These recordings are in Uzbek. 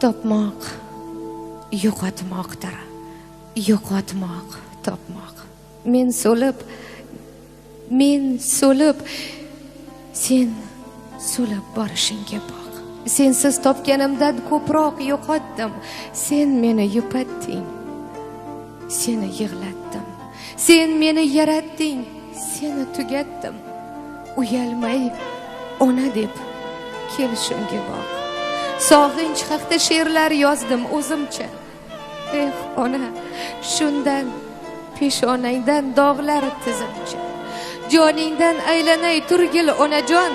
Topmoq, yo'qotmoqdir. Yo'qotmoq, topmoq. Men so'lib, sen so'lib borishingga boq. Sensiz topganimdan ko'proq yo'qotdim. Sen meni yupatding, seni yig'latdim. Sen meni yaratding, seni tugatdim. Uyalmay ona deb kelishimga boq. Sog'inch haqida she'rlar yozdim o'zimcha. Ona, shundan peshonangdan dog'lar tizimcha. Joningdan aylanay turgil onajon.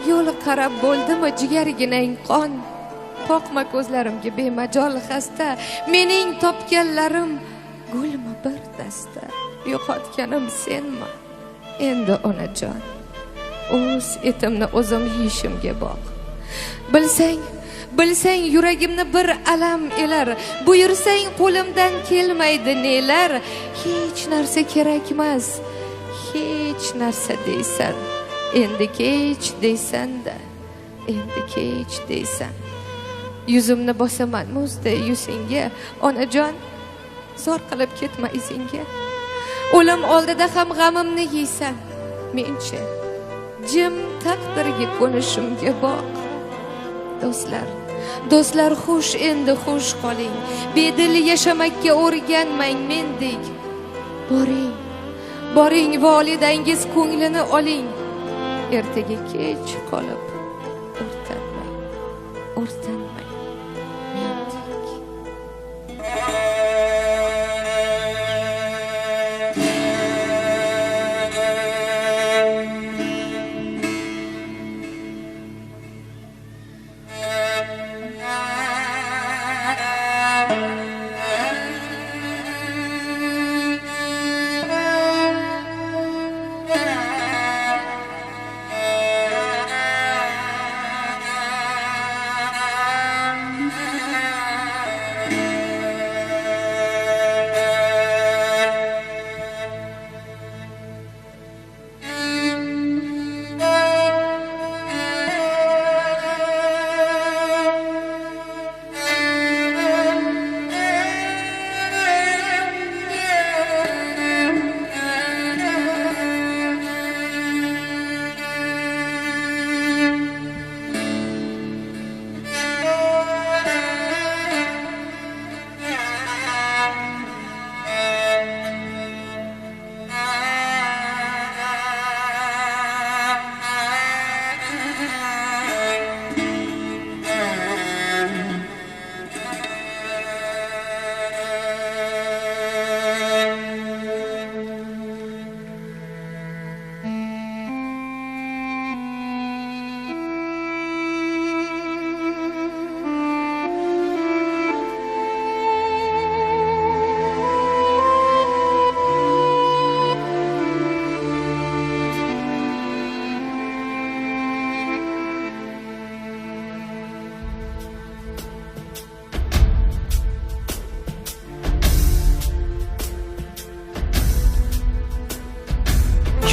Yo'l qarab bo'ldimi jigarginang qon. Qoqma ko'zlarimga bemajol xasta. Mening topganlarim gulmi bir dasta. Yo'qotganim senmi endi onajon. O'z etimni o'zim yeyishimga boq. Bilsang yuragimni bir alam elar. Buyursang qo'limdan kelmaydi nelar. Hech narsa kerakmas, hech narsa deysan. Endi kech deysan-da, endi kech deysan. Yuzimni bosaman muzday yuzingga, onajon, zor qilib ketma izingga. O'lim oldida ham g'amimni yeysan. Menchi jim taqdirga ko'nishimga boq. Do'stlar xush, endi xush qoling. Bedil yashamakka o'rganmang mendek. Boring volidangiz ko'nglini oling. Ertaga kech qolib o'rtanmang mendek.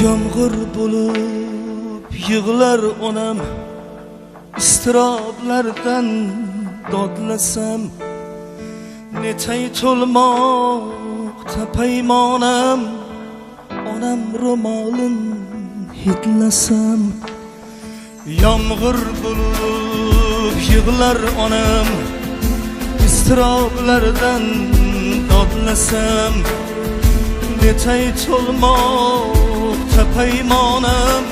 Yomg'ir bo'lib yig'lar onam, istiroblardan dodlasam. Netay to'lmoqda paymonam, onam ro'molin hidlasam. Yomg'ir bo'lib yig'lar onam, istiroblardan dodlasam. Netay to'lmoqda paymonam,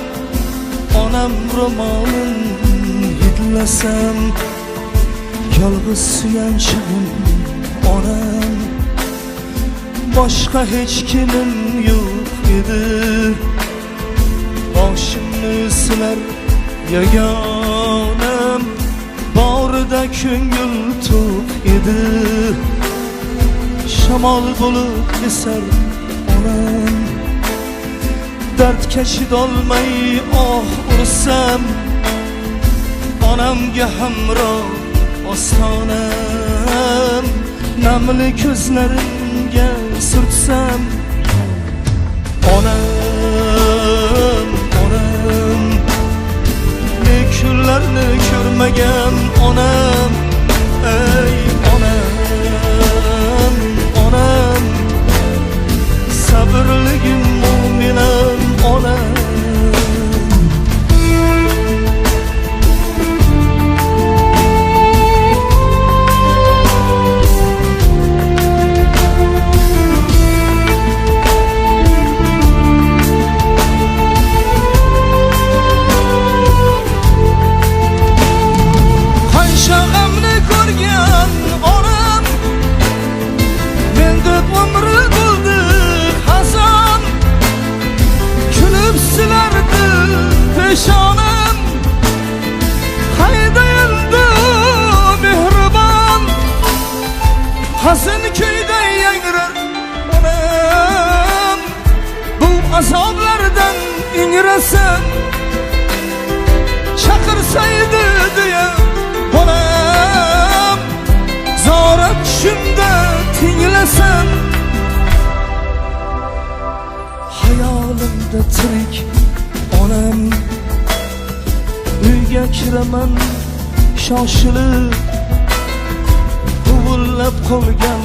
onam ro'molin hidlasam. Yolg'iz suyanchig'im onam, boshqa hech kimim yo'q edi. Boshimni silar yagonam, borida ko'ngil to'q edi. Shamol bo'lib esar onam, dard kechidolmay ursam. Onamga hamroh ostonam, namli ko'zlarimga surtsam. Onam, ne kunlarni ko'rmagan onam. hazin kuyda yangrar onam, bu azoblardan ingrasam chaqirsaydi deya onam, zora tushimda tinglasam hayolimda tirik onam, uyga kiraman shoshilib, huvullab qolgan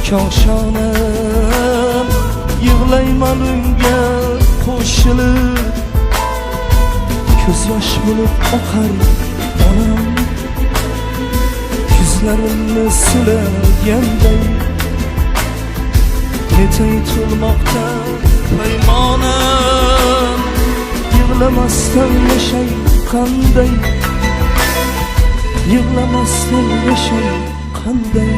koshonam, yig'layman unga qo'shilib, ko'z yosh bo'lib oqar onam, yuzlarimni silaganday, netay to'lmoqda paymonam, yig'lamasdan yashay qanday, yig'lamasdan yashay qanday.